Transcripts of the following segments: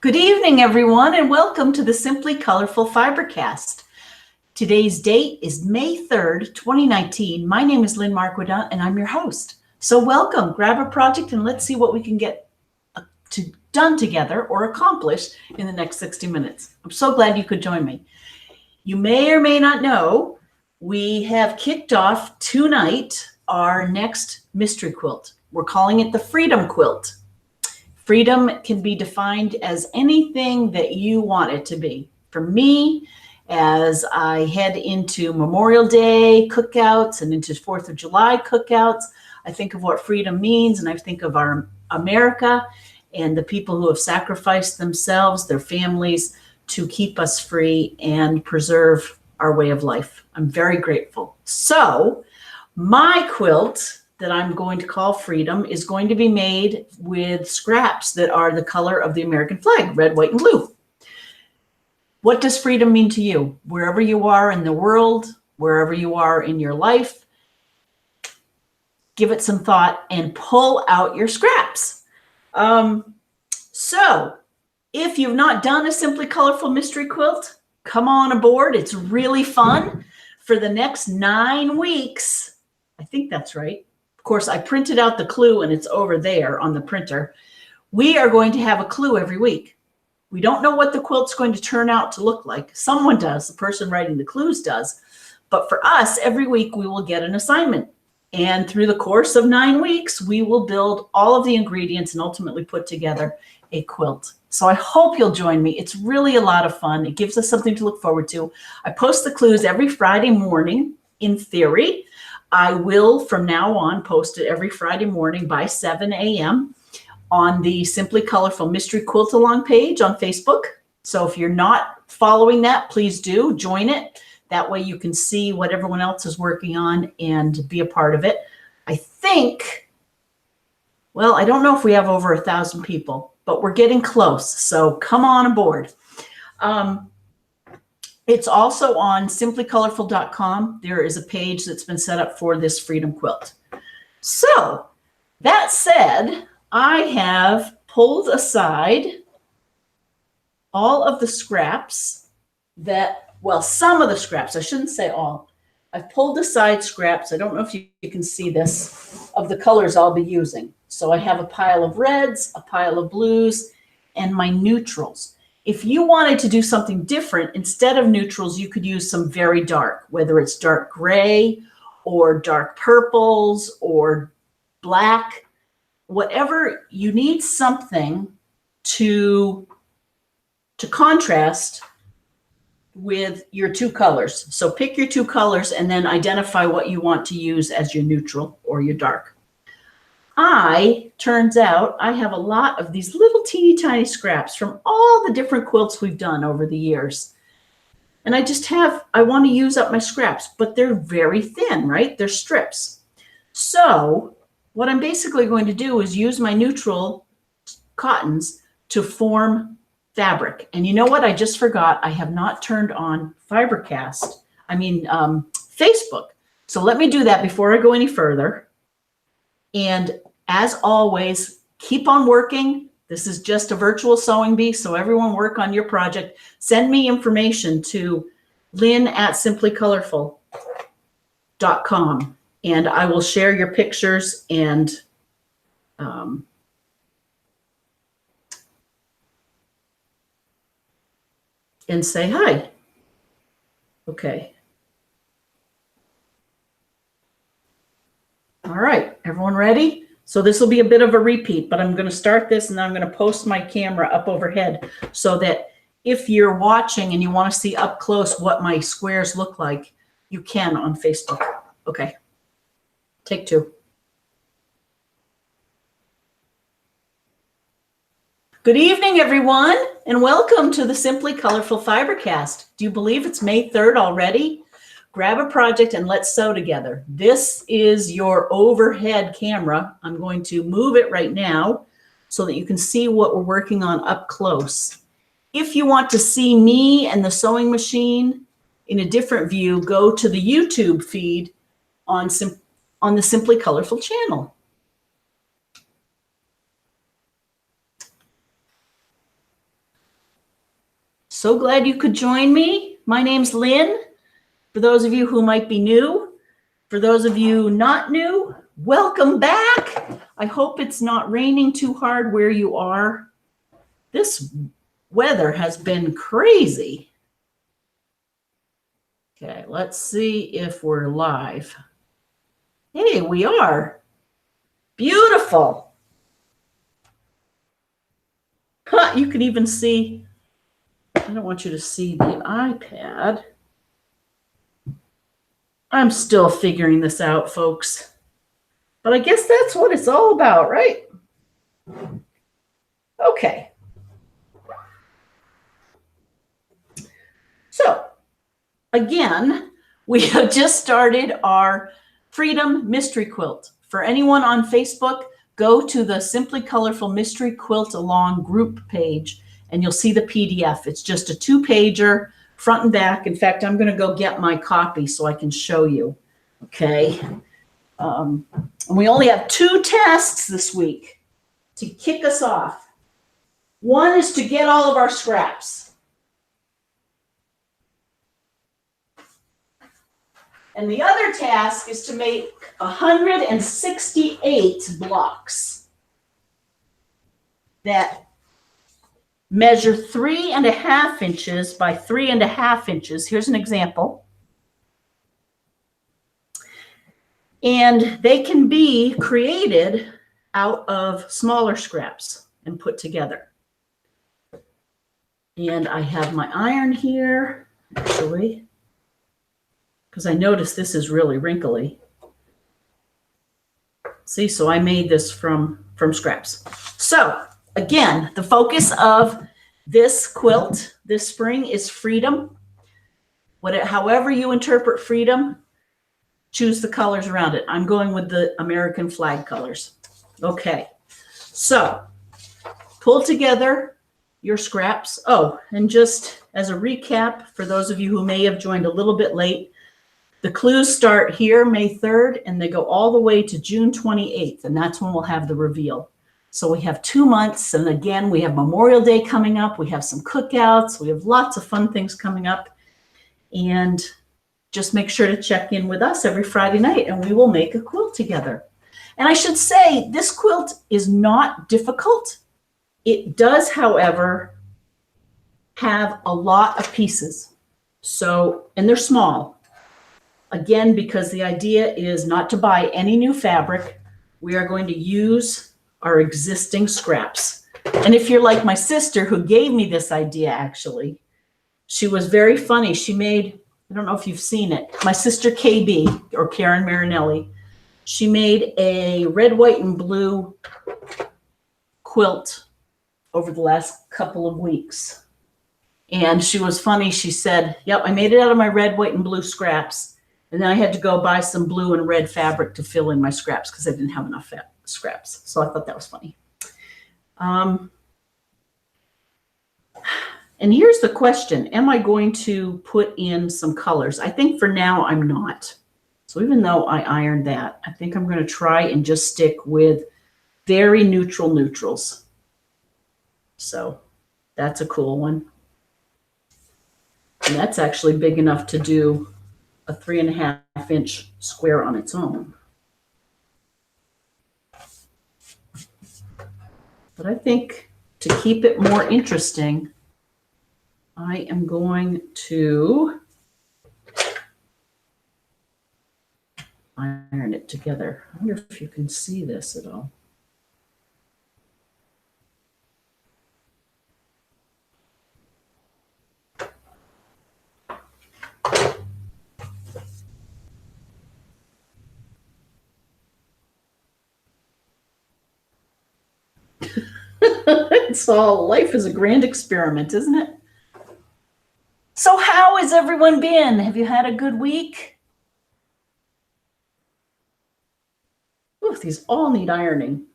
Good evening, everyone, and welcome to the Simply Colorful FiberCast. Today's date is May 3rd, 2019. My name is Lynn, and I'm your host. So welcome, grab a project, and let's see what we can get done together or accomplish in the next 60 minutes. I'm so glad you could join me. You may or may not know, we have kicked off tonight our next mystery quilt. We're calling it the Freedom Quilt. Freedom can be defined as anything that you want it to be. For me, as I head into Memorial Day cookouts and into 4th of July cookouts, I think of what freedom means, and I think of our America and the people who have sacrificed themselves, their families, to keep us free and preserve our way of life. I'm very grateful. So my quilt that I'm going to call Freedom is going to be made with scraps that are the color of the American flag, red, white, and blue. What does freedom mean to you? Wherever you are in the world, wherever you are in your life, give it some thought and pull out your scraps. So if you've not done a Simply Colorful Mystery Quilt, come on aboard. It's really fun. For the next 9 weeks, I think that's right. Of course, I printed out the clue and it's over there on the printer. We are going to have a clue every week. We don't know what the quilt's going to turn out to look like. Someone does, the person writing the clues does. But for us, every week we will get an assignment. And through the course of 9 weeks, we will build all of the ingredients and ultimately put together a quilt. So I hope you'll join me. It's really a lot of fun. It gives us something to look forward to. I post the clues every Friday morning, in theory. I will, from now on, post it every Friday morning by 7 a.m. on the Simply Colorful Mystery Quilt Along page on Facebook. So if you're not following that, please do join it. That way you can see what everyone else is working on and be a part of it. I think, well, I don't know if we have over 1,000 people, but we're getting close. So come on aboard. It's also on simplycolorful.com. There is a page that's been set up for this Freedom Quilt. So that said, I have pulled aside all of the scraps that, well, some of the scraps, I shouldn't say all. I've pulled aside scraps, I don't know if you can see this, of the colors I'll be using. So I have a pile of reds, a pile of blues, and my neutrals. If you wanted to do something different, instead of neutrals, you could use some very dark, whether it's dark gray or dark purples or black, whatever. You need something to contrast with your two colors. So pick your two colors and then identify what you want to use as your neutral or your dark. Turns out I have a lot of these little teeny tiny scraps from all the different quilts we've done over the years. And I want to use up my scraps, but they're very thin, right? They're strips. So what I'm basically going to do is use my neutral cottons to form fabric. And you know what? I just forgot. I have not turned on FiberCast. Facebook. So let me do that before I go any further. And as always, keep on working. This is just a virtual sewing bee, so everyone work on your project. Send me information to lynn@simplycolorful.com, and I will share your pictures and say hi. Okay. All right, everyone ready? So this will be a bit of a repeat, but I'm going to start this and then I'm going to post my camera up overhead so that if you're watching and you want to see up close what my squares look like, you can on Facebook. Okay, take 2. Good evening, everyone, and welcome to the Simply Colorful FiberCast. Do you believe it's May 3rd already? Grab a project and let's sew together. This is your overhead camera. I'm going to move it right now so that you can see what we're working on up close. If you want to see me and the sewing machine in a different view, go to the YouTube feed on the Simply Colorful channel. So glad you could join me. My name's Lynn. For those of you who might be new, for those of you not new, welcome back. I hope it's not raining too hard where you are. This weather has been crazy. Okay, let's see if we're live. Hey, we are. Beautiful. Huh, you can even see, I don't want you to see the iPad. I'm still figuring this out, folks. But I guess that's what it's all about, right? Okay. So, again, we have just started our Freedom Mystery Quilt. For anyone on Facebook, go to the Simply Colorful Mystery Quilt Along group page, and you'll see the PDF. It's just a 2-pager, front and back. In fact, I'm going to go get my copy so I can show you. Okay. And we only have 2 tasks this week to kick us off. One is to get all of our scraps. And the other task is to make 168 blocks that measure 3.5 inches by 3.5 inches. Here's an example. And they can be created out of smaller scraps and put together. And I have my iron here, actually, because I noticed this is really wrinkly. See, so I made this from scraps. So again, the focus of this quilt this spring is freedom. However you interpret freedom, choose the colors around it. I'm going with the American flag colors. Okay, so pull together your scraps. Oh, and just as a recap, for those of you who may have joined a little bit late, the clues start here May 3rd, and they go all the way to June 28th, and that's when we'll have the reveal. So we have 2 months, and again, we have Memorial Day coming up. We have some cookouts. We have lots of fun things coming up, and just make sure to check in with us every Friday night, and we will make a quilt together. And I should say, this quilt is not difficult. It does, however, have a lot of pieces. So, and they're small. Again, because the idea is not to buy any new fabric. We are going to use our existing scraps. And if you're like my sister, who gave me this idea, actually, she was very funny. She made, I don't know if you've seen it, my sister KB, or Karen Marinelli, she made a red, white, and blue quilt over the last couple of weeks. And she was funny. She said, yep, I made it out of my red, white, and blue scraps. And then I had to go buy some blue and red fabric to fill in my scraps because I didn't have enough scraps. So I thought that was funny. And here's the question. Am I going to put in some colors? I think for now I'm not. So even though I ironed that, I think I'm going to try and just stick with very neutral neutrals. So that's a cool one. And that's actually big enough to do a 3.5 inch square on its own. But I think to keep it more interesting, I am going to iron it together. I wonder if you can see this at all. It's all, life is a grand experiment, isn't it? So how has everyone been? Have you had a good week? Ooh, these all need ironing.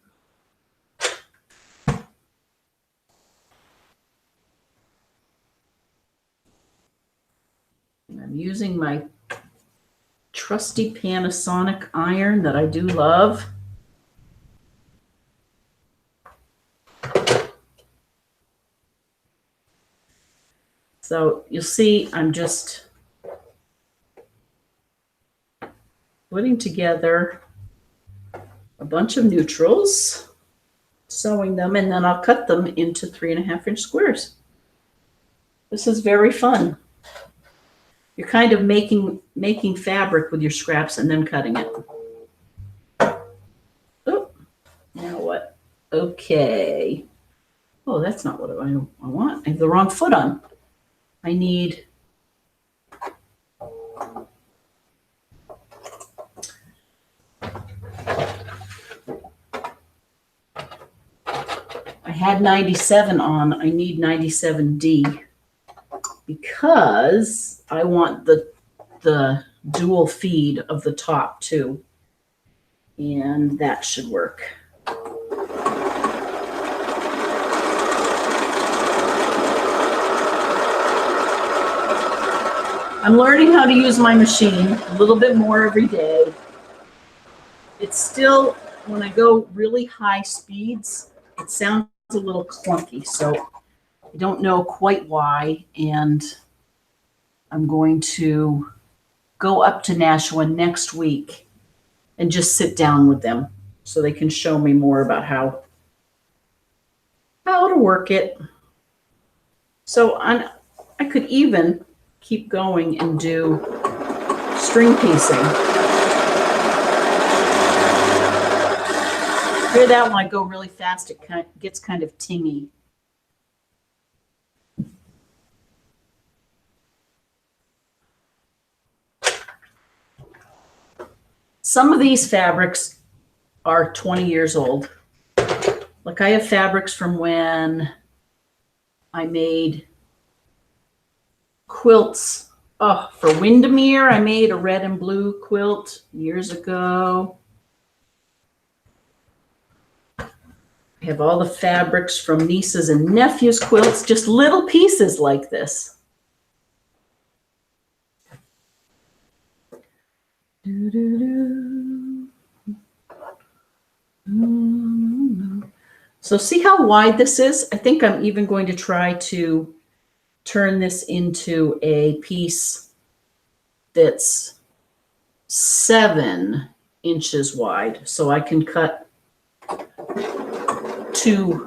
And I'm using my trusty Panasonic iron that I do love. So you'll see I'm just putting together a bunch of neutrals, sewing them, and then I'll cut them into 3.5-inch squares. This is very fun. You're kind of making fabric with your scraps and then cutting it. Oh, now what? Okay. Oh, that's not what I want. I have the wrong foot on. I need I had 97 on. I need 97D because I want the dual feed of the top too. And that should work. I'm learning how to use my machine a little bit more every day. It's still, when I go really high speeds, it sounds a little clunky, so I don't know quite why, and I'm going to go up to Nashua next week and just sit down with them so they can show me more about how to work it. So I could even keep going and do string piecing. Hear that when I go really fast, it gets kind of tingy. Some of these fabrics are 20 years old. Like I have fabrics from when I made quilts. Oh, for Windermere, I made a red and blue quilt years ago. I have all the fabrics from nieces and nephews' quilts, just little pieces like this. So see how wide this is? I think I'm even going to try to turn this into a piece that's 7 inches wide, so I can cut two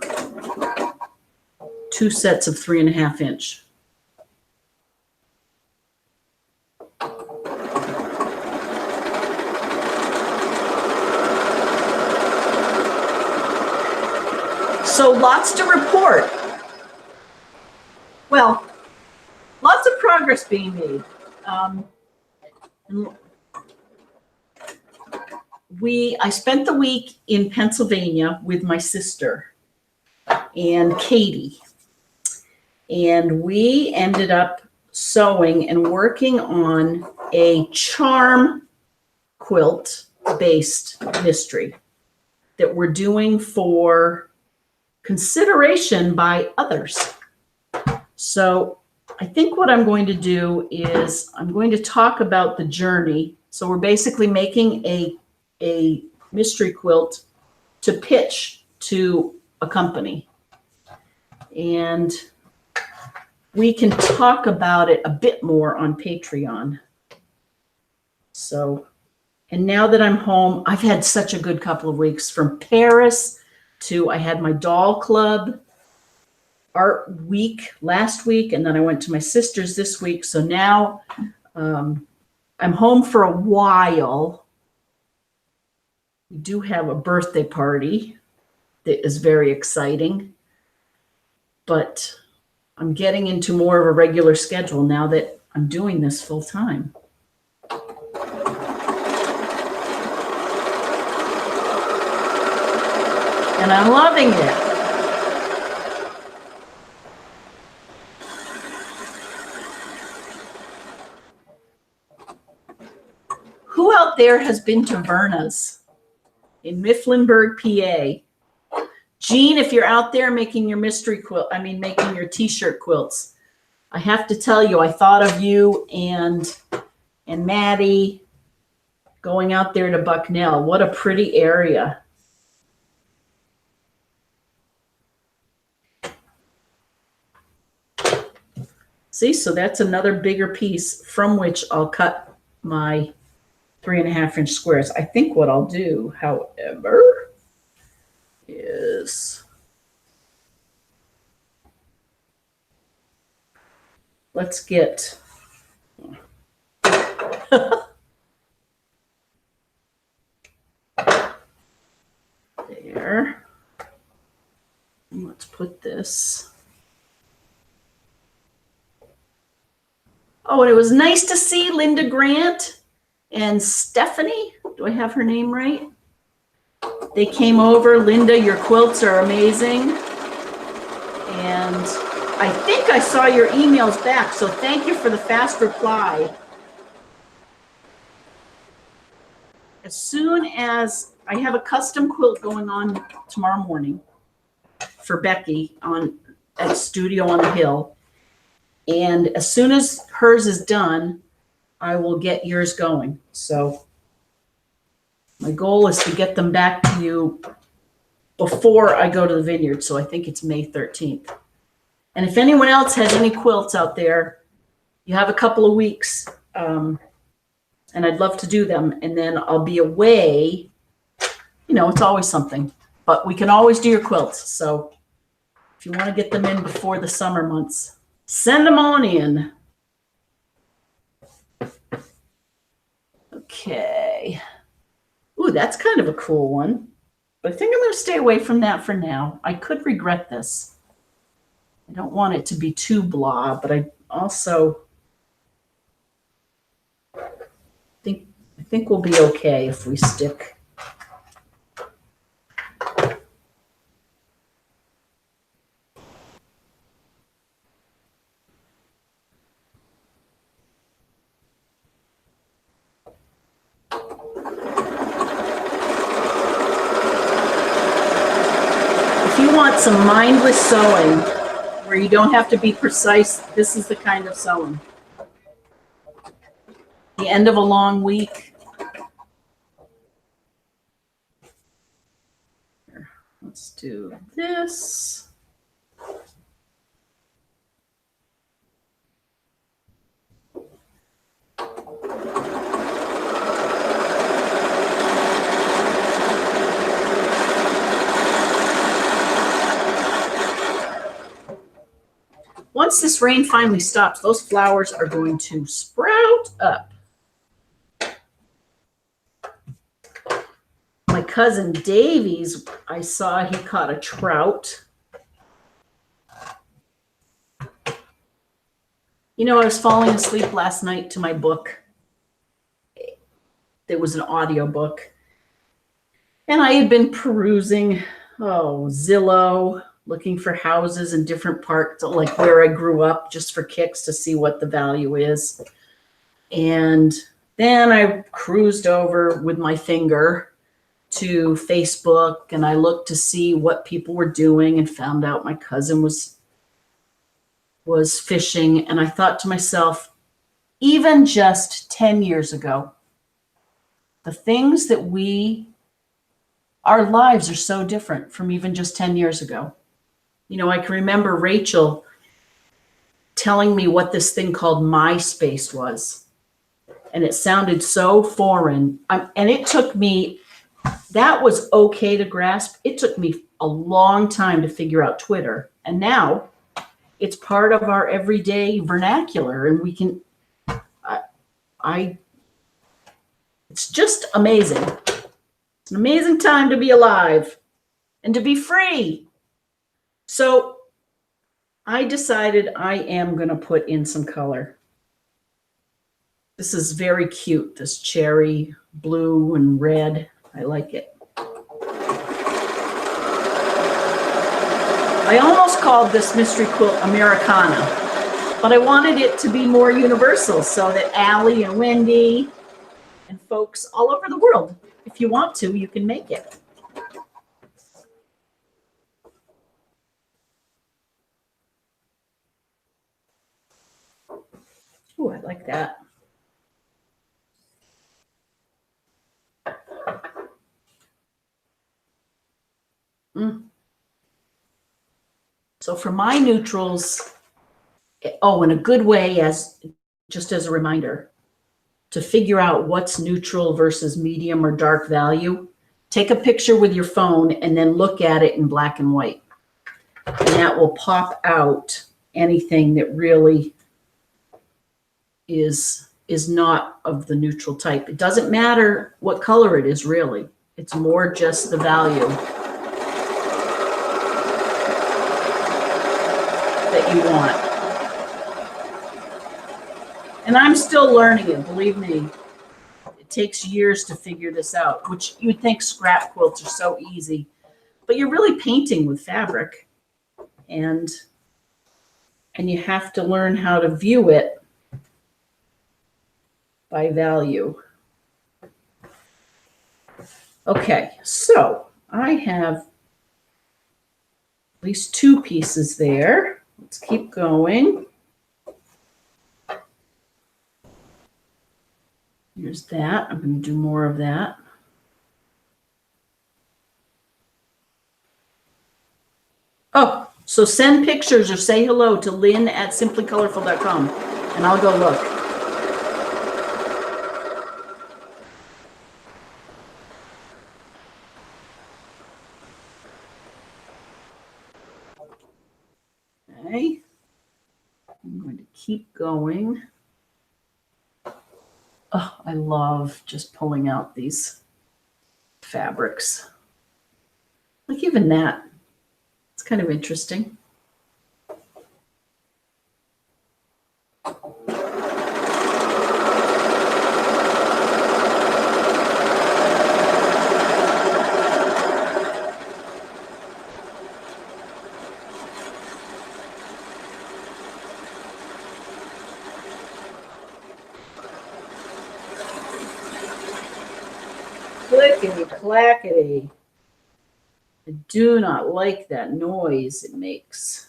sets of 3.5 inch. So lots to report. Well, lots of progress being made. I spent the week in Pennsylvania with my sister and Katie, and we ended up sewing and working on a charm quilt based mystery that we're doing for consideration by others. So I think what I'm going to do is I'm going to talk about the journey. So we're basically making a mystery quilt to pitch to a company. And we can talk about it a bit more on Patreon. So, and now that I'm home, I've had such a good couple of weeks, from Paris to I had my doll club art week last week, and then I went to my sister's this week. So now I'm home for a while. We do have a birthday party that is very exciting, but I'm getting into more of a regular schedule now that I'm doing this full time. And I'm loving it. Who out there has been to Verna's in Mifflinburg, PA? Jean, if you're out there making your mystery quilt, making your t-shirt quilts, I have to tell you, I thought of you and Maddie going out there to Bucknell. What a pretty area. See, so that's another bigger piece from which I'll cut my 3.5-inch squares. I think what I'll do, however, is let's get there. And let's put this. Oh, and it was nice to see Linda Grant and Stephanie. Do I have her name right? They came over. Linda, your quilts are amazing. And I think I saw your emails back, so thank you for the fast reply. As soon as I have a custom quilt going on tomorrow morning for Becky at Studio on the Hill. And as soon as hers is done, I will get yours going. So my goal is to get them back to you before I go to the vineyard. So I think it's May 13th. And if anyone else has any quilts out there, you have a couple of weeks, and I'd love to do them. And then I'll be away. You know, it's always something, but we can always do your quilts. So if you want to get them in before the summer months, send them on in. Okay. Ooh, that's kind of a cool one. But I think I'm going to stay away from that for now. I could regret this. I don't want it to be too blah, but I also think we'll be okay if we stick. If you want some mindless sewing where you don't have to be precise, this is the kind of sewing. The end of a long week. Here, let's do this. Once this rain finally stops, those flowers are going to sprout up. My cousin Davies, I saw he caught a trout. You know, I was falling asleep last night to my book. There was an audio book. And I had been perusing, Zillow, looking for houses in different parts, like where I grew up, just for kicks to see what the value is. And then I cruised over with my finger to Facebook, and I looked to see what people were doing and found out my cousin was fishing. And I thought to myself, even just 10 years ago, the things that our lives are so different from even just 10 years ago. You know, I can remember Rachel telling me what this thing called MySpace was. And it sounded so foreign. And it took me, that was okay to grasp. It took me a long time to figure out Twitter. And now it's part of our everyday vernacular. And we can, it's just amazing. It's an amazing time to be alive and to be free. So I decided I am going to put in some color. This is very cute, this cherry blue and red. I like it. I almost called this mystery quilt Americana, but I wanted it to be more universal so that Allie and Wendy and folks all over the world, if you want to, you can make it. Oh, I like that. So for my neutrals, Oh, and a good way, as just as a reminder, to figure out what's neutral versus medium or dark value, take a picture with your phone and then look at it in black and white. And that will pop out anything that really is not of the neutral type. It doesn't matter what color it is, really. It's more just the value that you want. And I'm still learning it, believe me. It takes years to figure this out, which you would think scrap quilts are so easy, but you're really painting with fabric, and you have to learn how to view it by value. Okay, so I have at least 2 pieces there. Let's keep going. Here's that. I'm going to do more of that. Oh, so send pictures or say hello to Lynn at simplycolorful.com, and I'll go look. Okay. I'm going to keep going. Oh, I love just pulling out these fabrics. Like even that. It's kind of interesting. Clickety clackety. I do not like that noise it makes.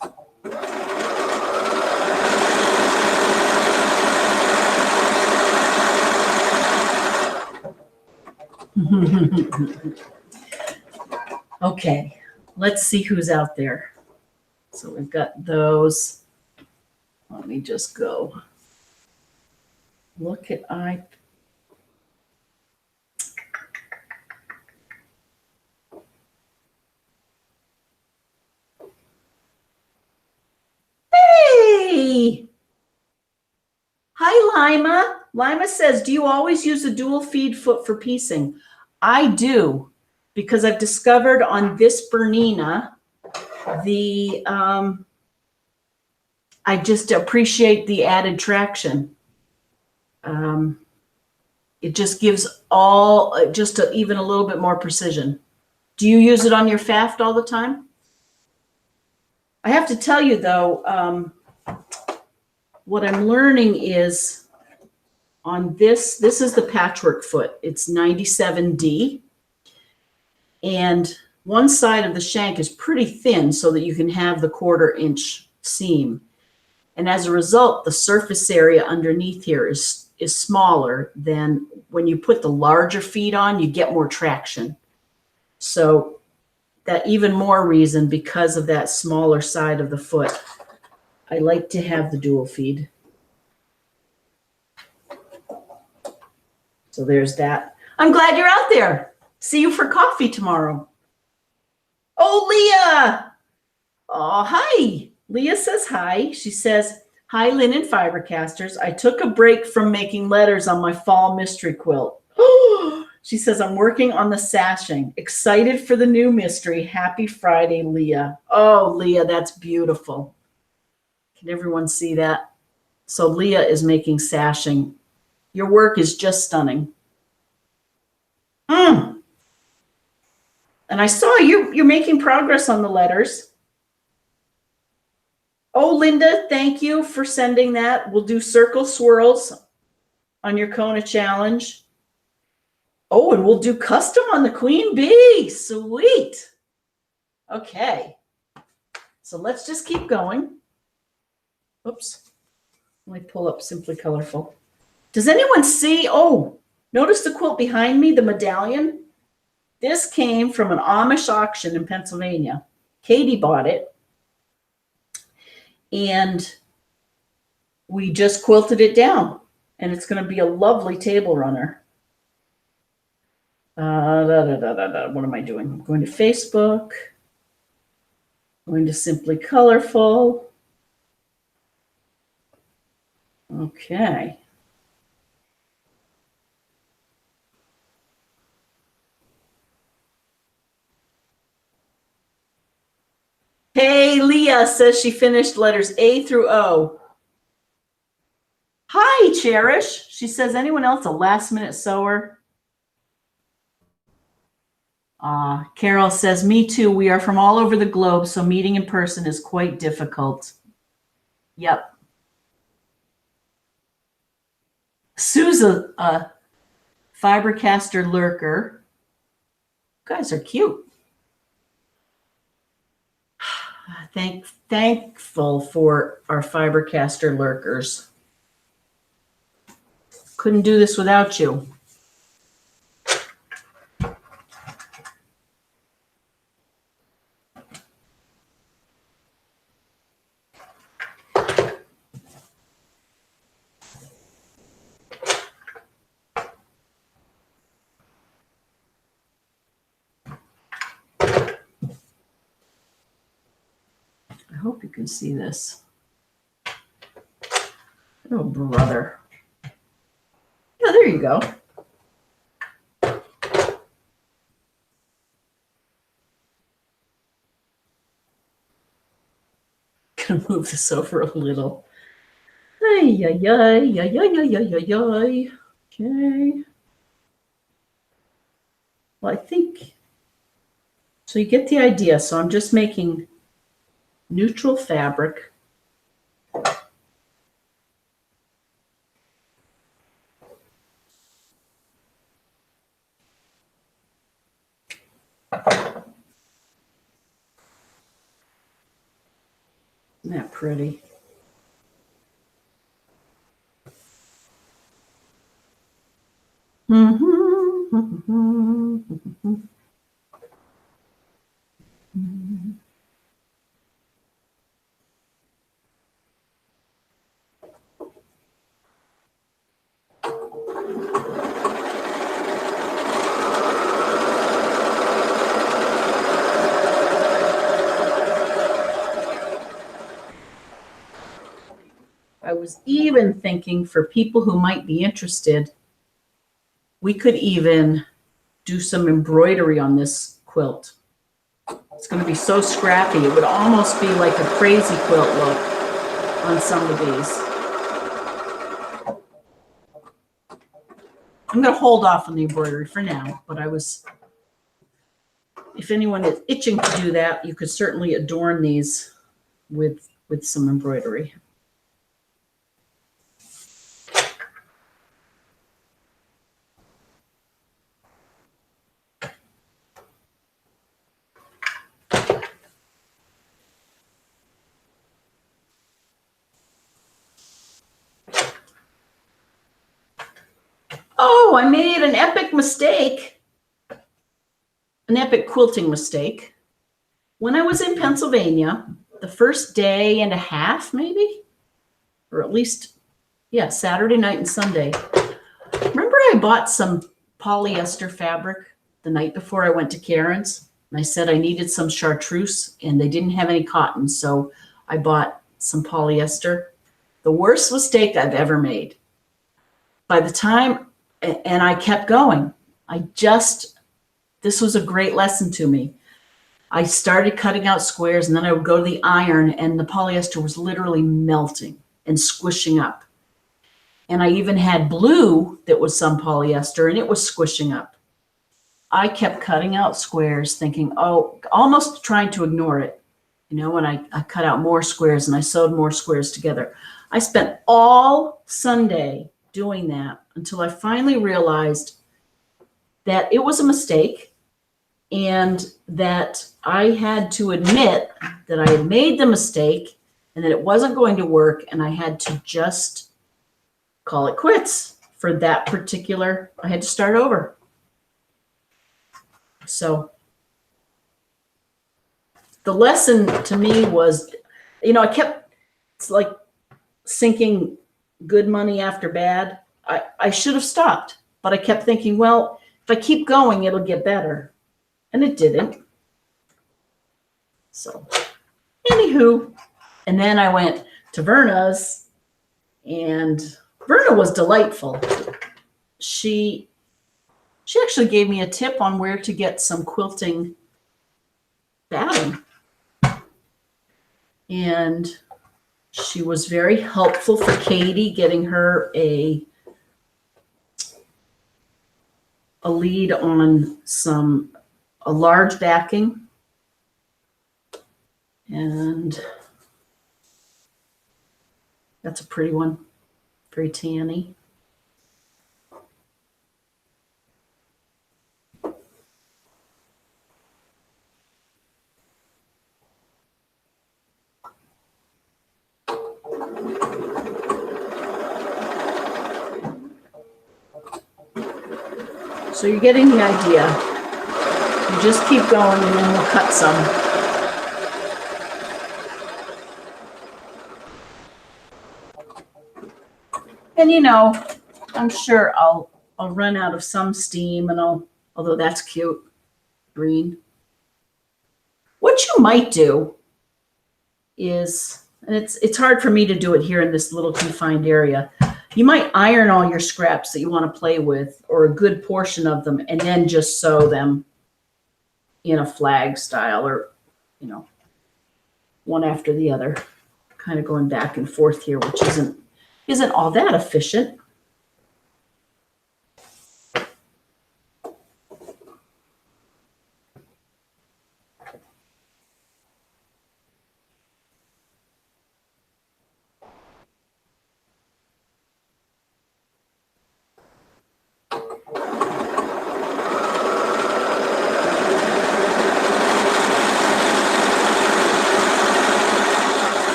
Okay, let's see who's out there. So we've got those. Let me just go. Look at Hey! Hi, Lima. Lima says, do you always use a dual feed foot for piecing? I do, because I've discovered on this Bernina, I just appreciate the added traction. It just gives even a little bit more precision. Do you use it on your Faft all the time? I have to tell you though, what I'm learning is on this is the patchwork foot. It's 97D. And one side of the shank is pretty thin so that you can have the 1/4 inch seam. And as a result, the surface area underneath here is smaller than when you put the larger feet on, you get more traction. So that even more reason, because of that smaller side of the foot, I like to have the dual feed. So there's that. I'm glad you're out there. See you for coffee tomorrow. Oh, Leah. Oh, hi. Leah says hi. She says, hi, Lynn and Fibercasters. I took a break from making letters on my fall mystery quilt. She says, I'm working on the sashing. Excited for the new mystery. Happy Friday, Leah. Oh, Leah, that's beautiful. Can everyone see that? So Leah is making sashing. Your work is just stunning. And I saw you're making progress on the letters. Oh, Linda, thank you for sending that. We'll do circle swirls on your Kona challenge. Oh, and we'll do custom on the Queen Bee. Sweet. Okay. So let's just keep going. Oops. Let me pull up Simply Colorful. Does anyone see? Oh, notice the quilt behind me, the medallion? This came from an Amish auction in Pennsylvania. Katie bought it. And we just quilted it down, and it's going to be a lovely table runner. What am I doing? I'm going to Facebook, going to Simply Colorful. Okay. Hey, Leah says she finished letters A through O. Hi, Cherish. She says, anyone else a last-minute sewer? Carol says, me too. We are from all over the globe, so meeting in person is quite difficult. Yep. Sue's a FiberCaster lurker. You guys are cute. Thankful for our FiberCaster lurkers. Couldn't do this without you. I hope you can see this. Oh, brother. Yeah, there you go. Gonna move this over a little. Ay, ay, ay, ay, ay, ay, ay, ay. Okay. Well, I think, so you get the idea. So I'm just making neutral fabric. Isn't that pretty? I was even thinking for people who might be interested, we could even do some embroidery on this quilt. It's going to be so scrappy. It would almost be like a crazy quilt look on some of these. I'm going to hold off on the embroidery for now, but if anyone is itching to do that, you could certainly adorn these with some embroidery. Oh, I made an epic mistake, an epic quilting mistake. When I was in Pennsylvania, the first day and a half, maybe, or at least, yeah, Saturday night and Sunday. Remember I bought some polyester fabric the night before I went to Karen's? And I said I needed some chartreuse, and they didn't have any cotton, so I bought some polyester. The worst mistake I've ever made. By the time, and I kept going. This was a great lesson to me. I started cutting out squares, and then I would go to the iron, and the polyester was literally melting and squishing up. And I even had blue that was some polyester, and it was squishing up. I kept cutting out squares thinking, oh, almost trying to ignore it. You know, when I cut out more squares and I sewed more squares together. I spent all Sunday doing that until I finally realized that it was a mistake and that I had to admit that I had made the mistake and that it wasn't going to work, and I had to just call it quits for that particular, I had to start over. So the lesson to me was, you know, I kept like sinking good money after bad. I should have stopped, but I kept thinking, well, if I keep going, it'll get better. And it didn't. So, anywho, and then I went to Verna's, and Verna was delightful. She actually gave me a tip on where to get some quilting batting. And she was very helpful for Katie, getting her a lead on a large backing. And that's a pretty one, very tanny. So you're getting the idea. You just keep going and then we'll cut some. And you know, I'm sure I'll run out of some steam, and although that's cute, green. What you might do is, and it's hard for me to do it here in this little confined area, you might iron all your scraps that you want to play with, or a good portion of them, and then just sew them in a flag style, or, you know, one after the other, kind of going back and forth here, which isn't all that efficient.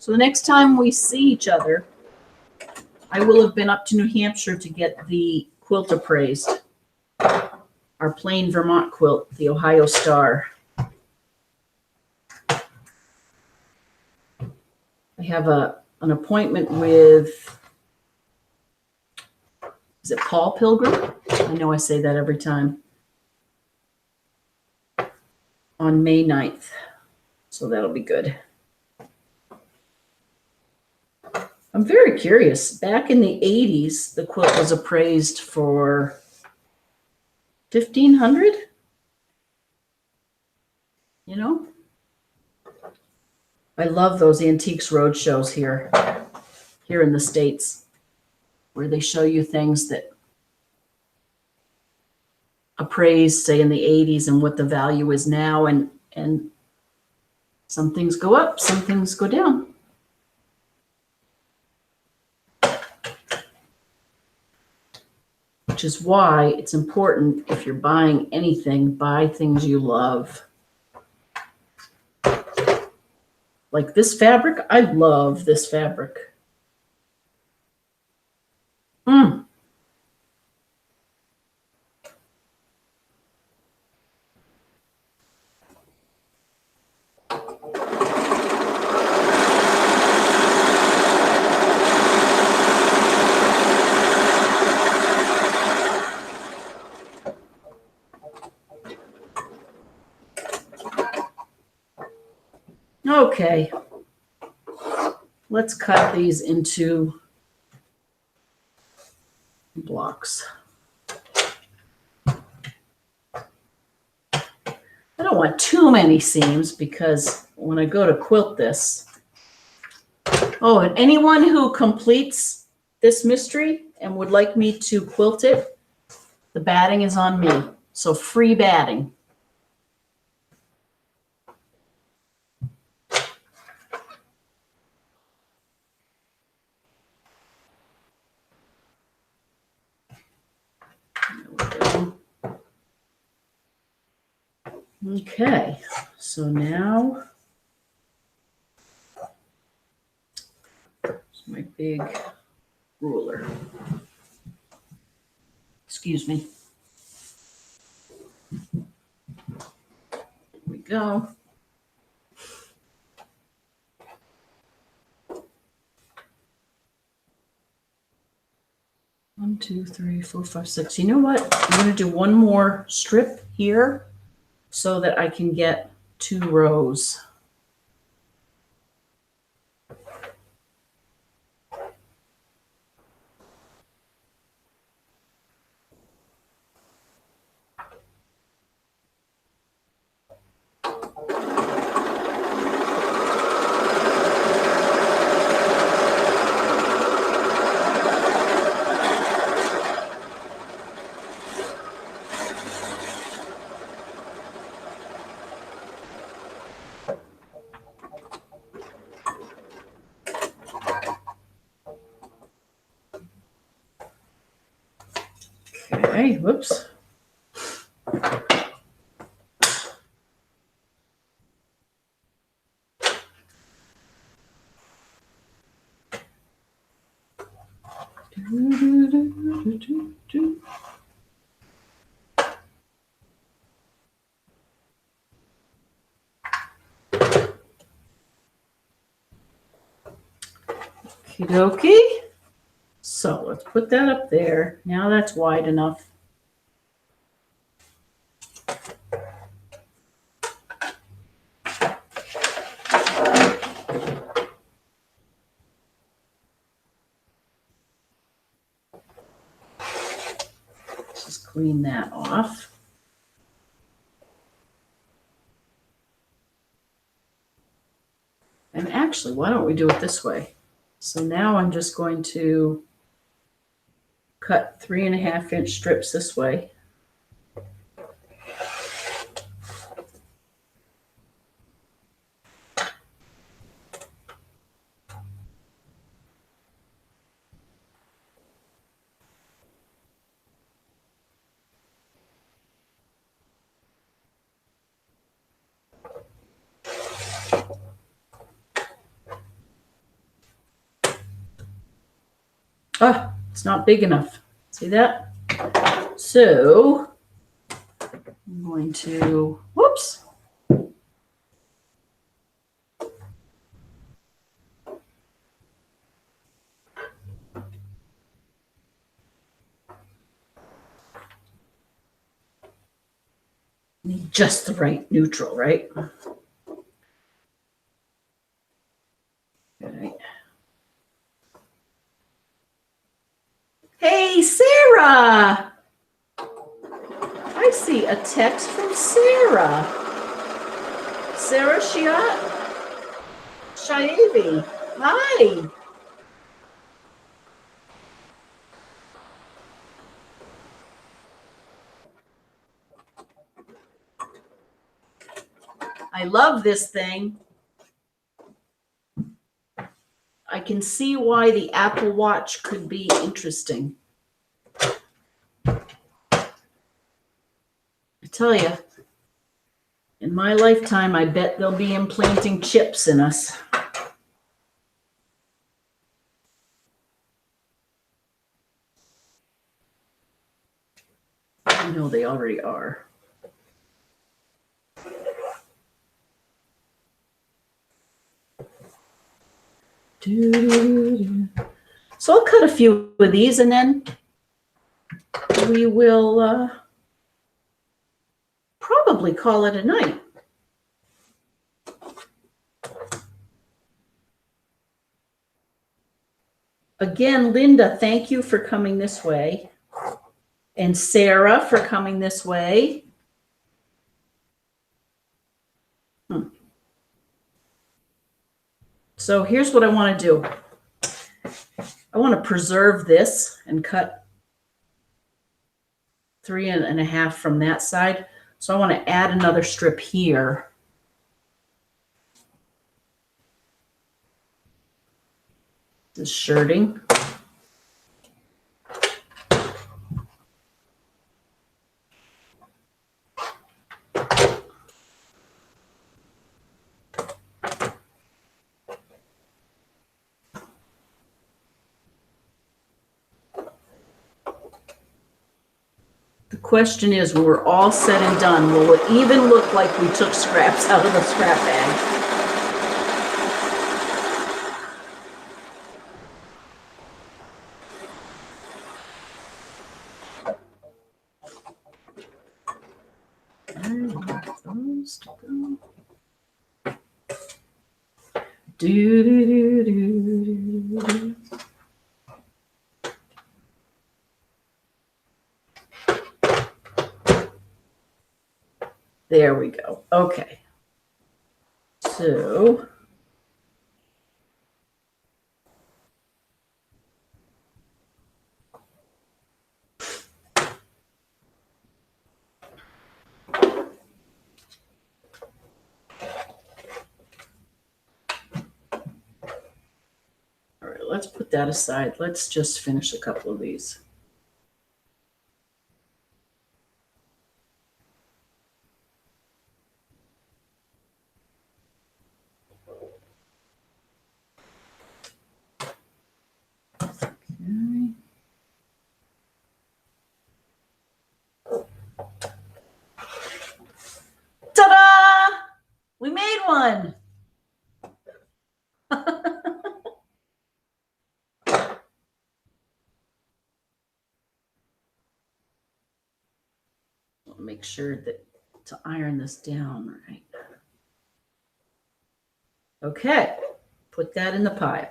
So the next time we see each other, I will have been up to New Hampshire to get the quilt appraised. Our plain Vermont quilt, the Ohio Star. I have an appointment with, is it Paul Pilgrim? I know I say that every time. On May 9th. So that'll be good. I'm very curious. Back in the 80s, the quilt was appraised for $1,500. You know? I love those Antiques Roadshows here in the States, where they show you things that appraised, say, in the 80s and what the value is now, and some things go up, some things go down. Which is why it's important, if you're buying anything, buy things you love. Like this fabric, I love this fabric. Okay, let's cut these into blocks. I don't want too many seams, because when I go to quilt this, oh, and anyone who completes this mystery and would like me to quilt it, the batting is on me. So free batting. Okay, so now it's my big ruler. Excuse me. Here we go. 1, 2, 3, 4, 5, 6. You know what? I'm going to do one more strip here so that I can get 2 rows. Okay, whoops. Okie dokie. So let's put that up there. Now that's wide enough. Just clean that off. And actually, why don't we do it this way? So now I'm just going to cut 3.5-inch strips this way. Ah, it's not big enough. See that? So I'm going to, whoops. Need just the right neutral, right? Okay. Hey, Sarah! I see a text from Sarah. Sarah Shayavi. Hi. I love this thing. I can see why the Apple Watch could be interesting. I tell you, in my lifetime, I bet they'll be implanting chips in us. I know they already are. So I'll cut a few of these and then we will probably call it a night. Again, Linda, thank you for coming this way. And Sarah for coming this way. So here's what I want to do. I want to preserve this and cut 3.5 from that side. So I want to add another strip here. This shirting. The question is, when we're all said and done, will it even look like we took scraps out of the scrap bag? Do, do, do, do, do. There we go. Okay. So all right, let's put that aside. Let's just finish a couple of these. Okay. Ta-da! We made one. I'll make sure that to iron this down right. Okay, put that in the pile.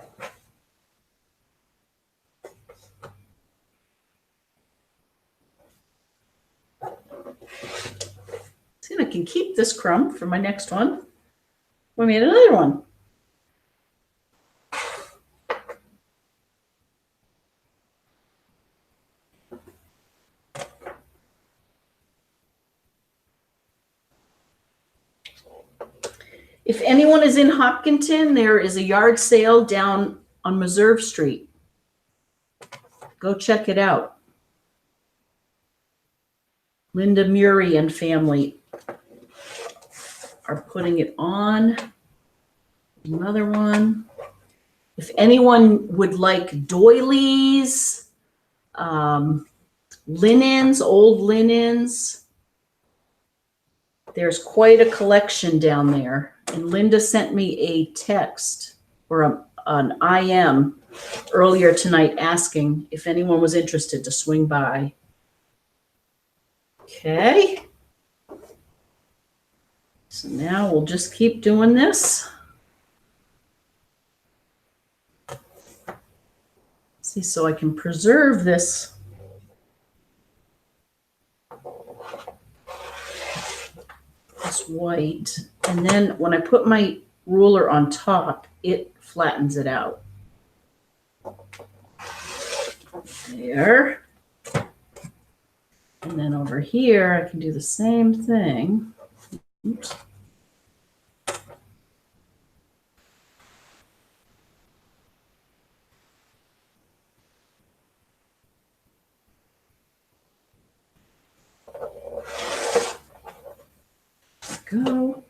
See, I can keep this crumb for my next one. We made another one. If anyone is in Hopkinton, there is a yard sale down on Meserve Street. Go check it out. Linda Murray and family are putting it on. Another one. If anyone would like doilies, linens, old linens, there's quite a collection down there. And Linda sent me a text or an IM earlier tonight asking if anyone was interested to swing by. Okay. So now we'll just keep doing this. See, so I can preserve this. This white. And then when I put my ruler on top, it flattens it out. There. And then over here, I can do the same thing. Oops. Go.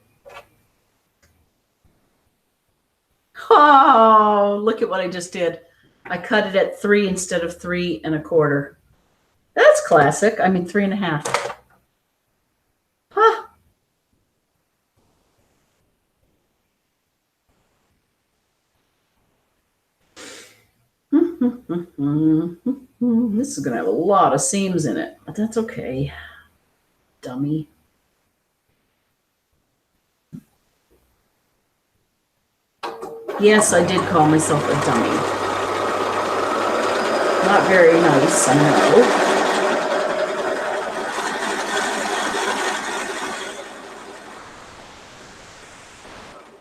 Oh, look at what I just did. I cut it at 3 instead of 3 1/4. That's classic. I mean, 3 1/2. Huh. This is going to have a lot of seams in it, but that's okay. Dummy. Yes, I did call myself a dummy. Not very nice, I know.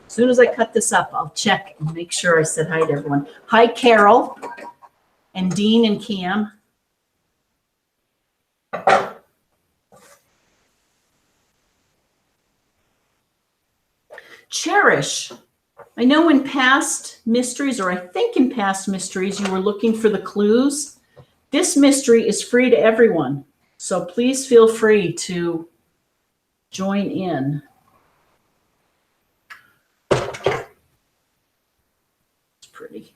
As soon as I cut this up, I'll check and make sure I said hi to everyone. Hi, Carol and Dean and Cam. Cherish. I know in past mysteries, or I think in past mysteries, you were looking for the clues. This mystery is free to everyone, so please feel free to join in. It's pretty.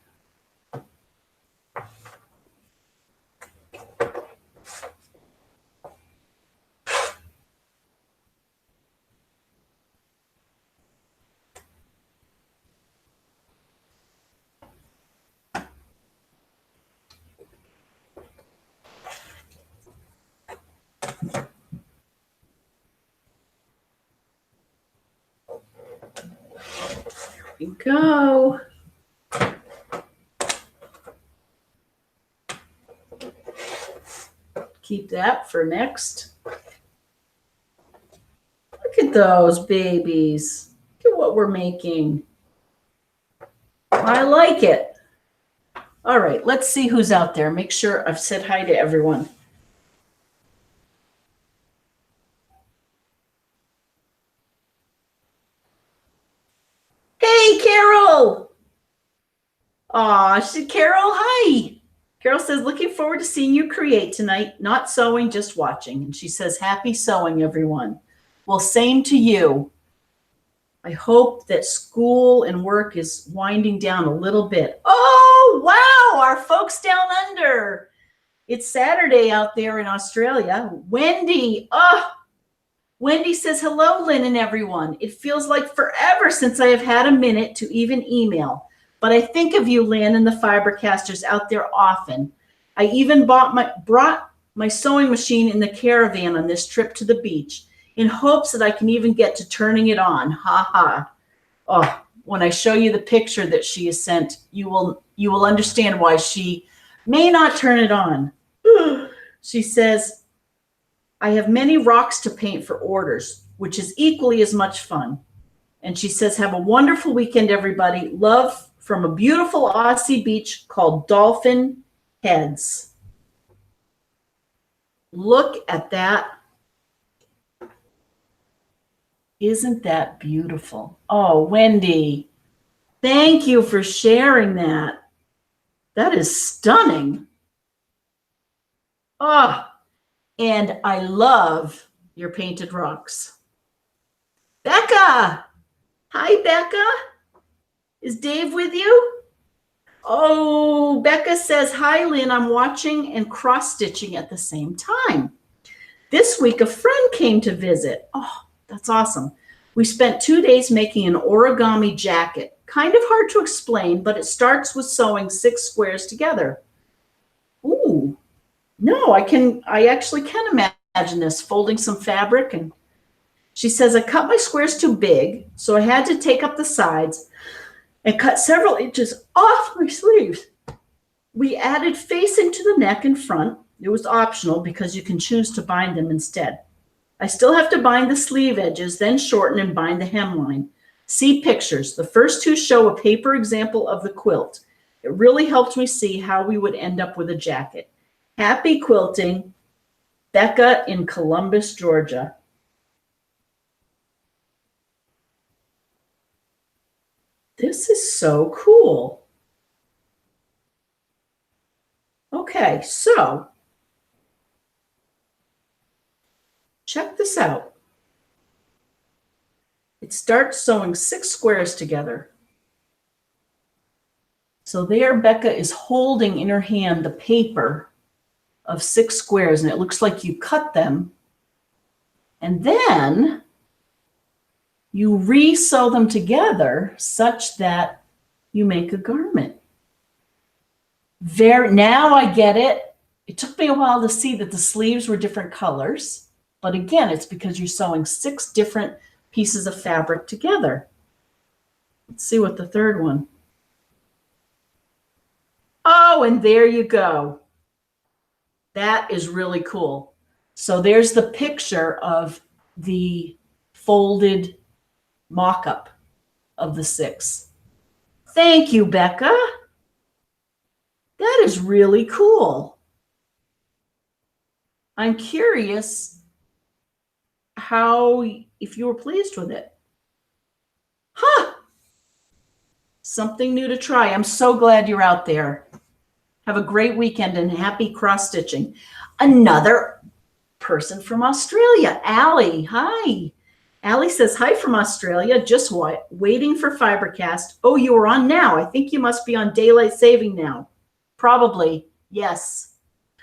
you go. Keep that for next. Look at those babies. Look at what we're making. I like it. All right, let's see who's out there. Make sure I've said hi to everyone. Hey, Carol. Aw, Carol, hi. Carol says, looking forward to seeing you create tonight. Not sewing, just watching. And she says, happy sewing, everyone. Well, same to you. I hope that school and work is winding down a little bit. Oh, wow, our folks down under. It's Saturday out there in Australia. Wendy, Wendy says, hello, Lynn and everyone. It feels like forever since I have had a minute to even email. But I think of you, Lynn, and the FiberCasters out there often. I even brought my sewing machine in the caravan on this trip to the beach in hopes that I can even get to turning it on. Ha ha. Oh, when I show you the picture that she has sent, you will understand why she may not turn it on. She says, I have many rocks to paint for orders, which is equally as much fun. And she says, have a wonderful weekend, everybody. Love from a beautiful Aussie beach called Dolphin Heads. Look at that. Isn't that beautiful? Oh, Wendy, thank you for sharing that. That is stunning. Oh, and I love your painted rocks. Becca. Hi, Becca. Is Dave with you? Oh, Becca says, hi, Lynn. I'm watching and cross-stitching at the same time. This week, a friend came to visit. Oh, that's awesome. We spent 2 days making an origami jacket. Kind of hard to explain, but it starts with sewing 6 squares together. Ooh, no, I actually can imagine this, folding some fabric. And she says, I cut my squares too big, so I had to take up the sides and cut several inches off my sleeves. We added facing to the neck and front. It was optional because you can choose to bind them instead. I still have to bind the sleeve edges, then shorten and bind the hemline. See pictures. The first 2 show a paper example of the quilt. It really helped me see how we would end up with a jacket. Happy quilting, Becca in Columbus, Georgia. This is so cool. Okay, so check this out. It starts sewing 6 squares together. So there Becca is holding in her hand the paper of 6 squares, and it looks like you cut them. And then you re-sew them together such that you make a garment. Now I get it. It took me a while to see that the sleeves were different colors. But again, it's because you're sewing 6 different pieces of fabric together. Let's see what the third one. Oh, and there you go. That is really cool. So there's the picture of the folded mock-up of the 6. Thank you, Becca. That is really cool. I'm curious if you were pleased with it. Huh. Something new to try. I'm so glad you're out there. Have a great weekend and happy cross-stitching. Another person from Australia, Allie. Hi. Allie says, hi from Australia. Just waiting for FiberCast. Oh, you are on now. I think you must be on daylight saving now. Probably, yes.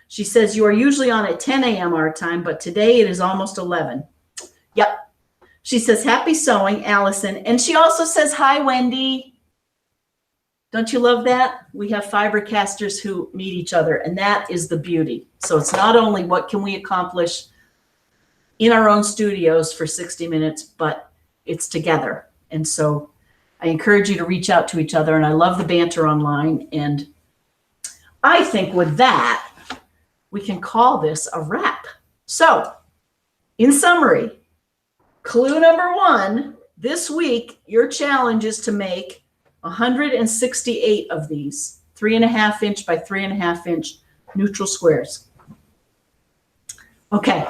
She says, you are usually on at 10 a.m. our time, but today it is almost 11. Yep. She says, happy sewing, Allison. And she also says, hi, Wendy. Don't you love that? We have FiberCasters who meet each other, and that is the beauty. So it's not only what can we accomplish in our own studios for 60 minutes, but it's together. And so I encourage you to reach out to each other, and I love the banter online. And I think with that, we can call this a wrap. So, in summary, clue number 1, this week, your challenge is to make 168 of these 3.5 inch by 3.5 inch neutral squares. Okay.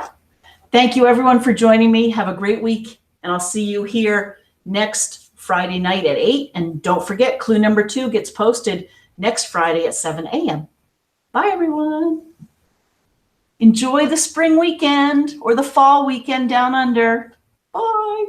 Thank you everyone for joining me. Have a great week, and I'll see you here next Friday night at 8. And don't forget, clue number 2 gets posted next Friday at 7 a.m. Bye, everyone. Enjoy the spring weekend or the fall weekend down under. Bye.